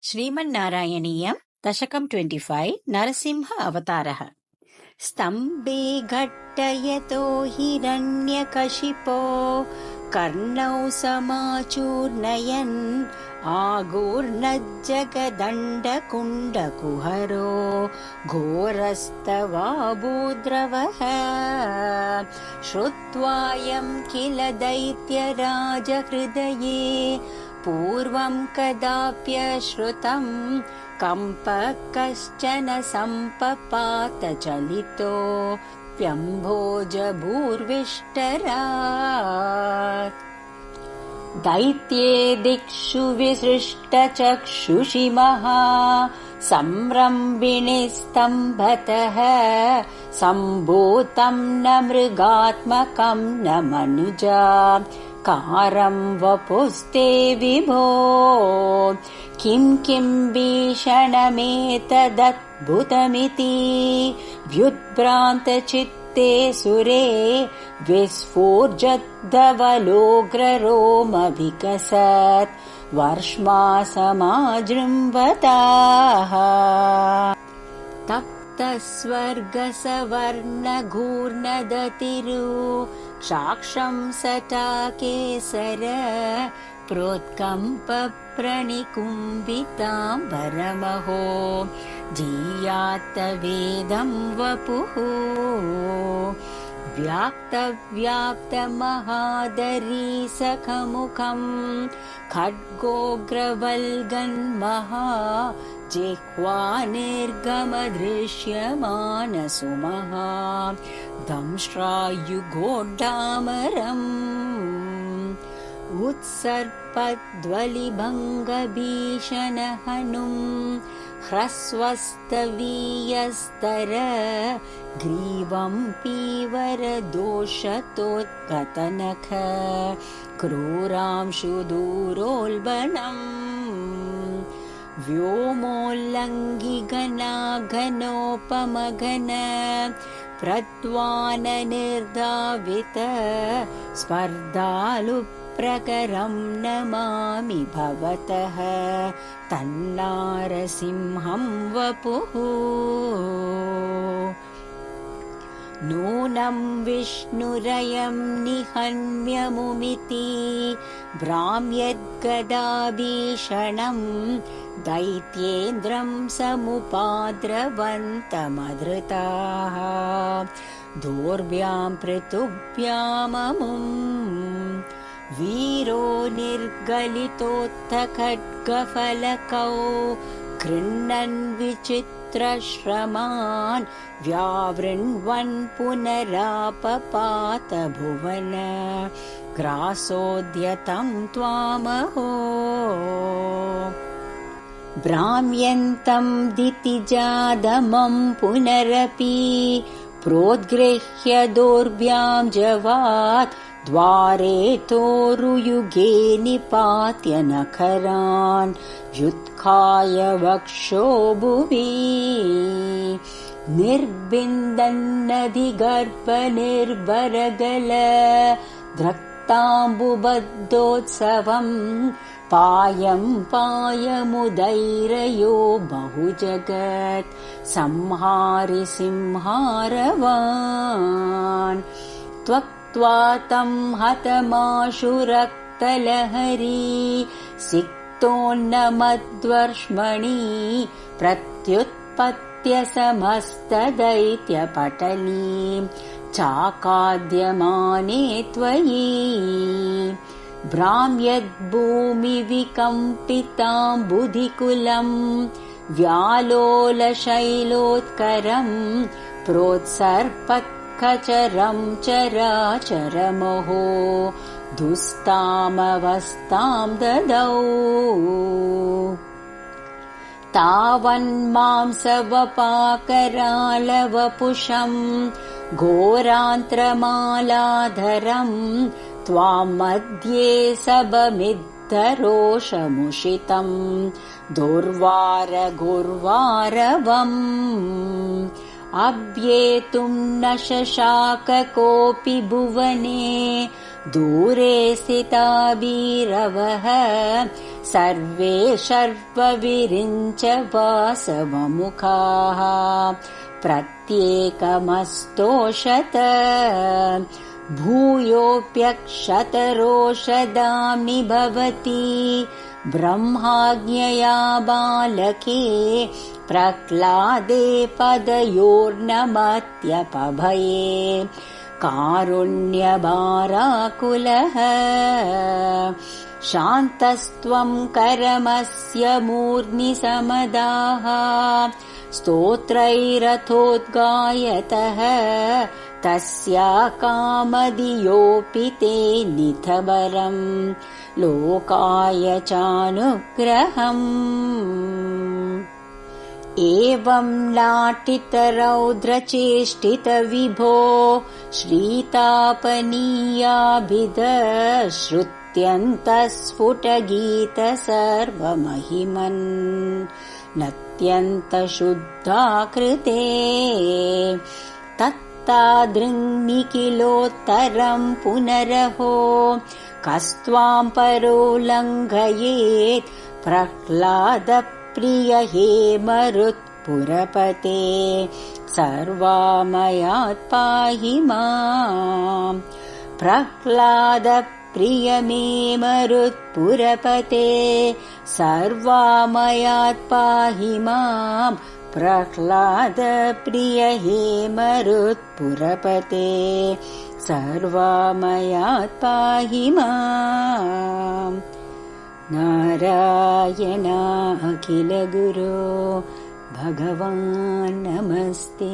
श्रीमन्नारायणीयं दशकं 25 नरसिंह अवतारः। स्तम्भे घट्टयतो हिरण्यकशिपो कर्णौ समाचूर्णयन् आगूर्णज्जगदण्डकुण्डकुहरो घोरस्तवाबूद्रवः श्रुत्वायं किल दैत्यराजहृदये पूर्वं कदाप्यश्रुतं कम्पः कश्चन सम्पपातचलितो व्यम्भोजभूर्विष्टरात्। दैत्ये दिक्षु विसृष्टचक्षुषि महा संरम्भिणीस्तम्भतः सम्भूतं न मृगात्मकं न मनुजा कारं वपुस्ते विभो किं भीषणमेतदद्भुतमिति व्युद्भ्रान्तचित्ते सुरे विस्फोर्जद्धवलोग्ररोमभिकसत् वर्ष्मासमाजृम्भताः। तप्तस्वर्गसवर्णघूर्णदतिरु साक्षं सटाकेसर प्रोत्कम्पप्रणिकुम्भिताम्बरमहो जीयात्तवेदं वपुः व्याप्तव्याप्तमहादरीसखमुखं खड्गोग्रवल्गन्महा जिह्वानिर्गमदृश्यमानसुमहा दंष्ट्रायुगोड्डामरम् उत्सर्पद्वलिभङ्गभीषणहनुं ह्रस्वस्तवीयस्तर ग्रीवं पीवरदोषतोद्गतनख क्रूरांशुदूरोल्बणम् व्योमोल्लङ्घिघनाघनोपमघन प्रद्वाननिर्धावित स्पर्धालुप्रकरं नमामि भवतः तन्नारसिंहं वपुः। नूनं विष्णुरयं निहन्म्यमुमिति भ्राम्यद्गदाभीषणं दैत्येन्द्रं समुपाद्रवन्तमधृताः दोर्भ्यां पृथुभ्याममुं वीरो निर्गलितोत्थखड्गफलकौ गृह्णन् विचित्रश्रमान् व्यावृण्वन् पुनरापपात भुवन ग्रासोद्यतं त्वामहो भ्राम्यन्तं दितिजादमं पुनरपि प्रोद्गृह्य दोर्भ्यां जवात् द्वारे तोरुयुगे निपात्य नखरान् व्युत्खाय वक्षो भुवि निर्बिन्दन्नधिगर्भनिर्भरगल द्रक्ताम्बुबद्धोत्सवम् पायं पायमुदैरयो बहुजगत् संहारि सिंहारवान् त्वक्त्वा तं हतमाशु रक्तलहरी सिक्तोन्नमद्वर्ष्मणि प्रत्युत्पत्य समस्तदैत्यपटलीं चाकाद्यमाने त्वयि भ्राम्यद्भूमिविकम्पिताम्बुधिकुलं व्यालोलशैलोत्करं प्रोत्सर्पत्खचरं चराचरमहो दुस्तामवस्थां ददौ तावन्मांसवपाकरालवपुषं घोरान्त्रमालाधरं त्वां मध्ये सबमिद्धरोषमुषितं दुर्वारगुर्वारवम् अभ्येतुं न शशाक कोऽपि भुवने दूरे स्थिताभिरवः सर्वे शर्वविरिञ्च वासवमुखाः प्रत्येकमस्तोषत भूयोऽप्यक्षतरोषदाम्नि भवति ब्रह्माज्ञया बालके प्रह्लादे पदयोर्नमत्यपभये कारुण्यभाराकुलः शान्तस्त्वं करमस्य मूर्ध्नि समदाः स्तोत्रैरथोद्गायतः तस्या कामदियोऽपि ते निथबरम् लोकाय चानुग्रहम् एवं लाटितरौद्रचेष्टितविभो श्रीतापनीयाभिधश्रुत्यन्तस्फुटगीत सर्वमहिमन् नत्यन्तशुद्धाकृते तत्तादृङ्निखिलोत्तरं पुनरहो कस्त्वां परो लङ्घयेत् प्रह्लादप्रिय हे मरुत्पुरपते सर्वामयात् पाहि माम् प्रह्लादप्रिय मे मरुत्पुरपते सर्वामयात् पाहि माम् प्रह्लादप्रिय हे मरुत्पुरपते सर्वामयात् पाहि माम् नारायण अखिलगुरो भगवान् नमस्ते।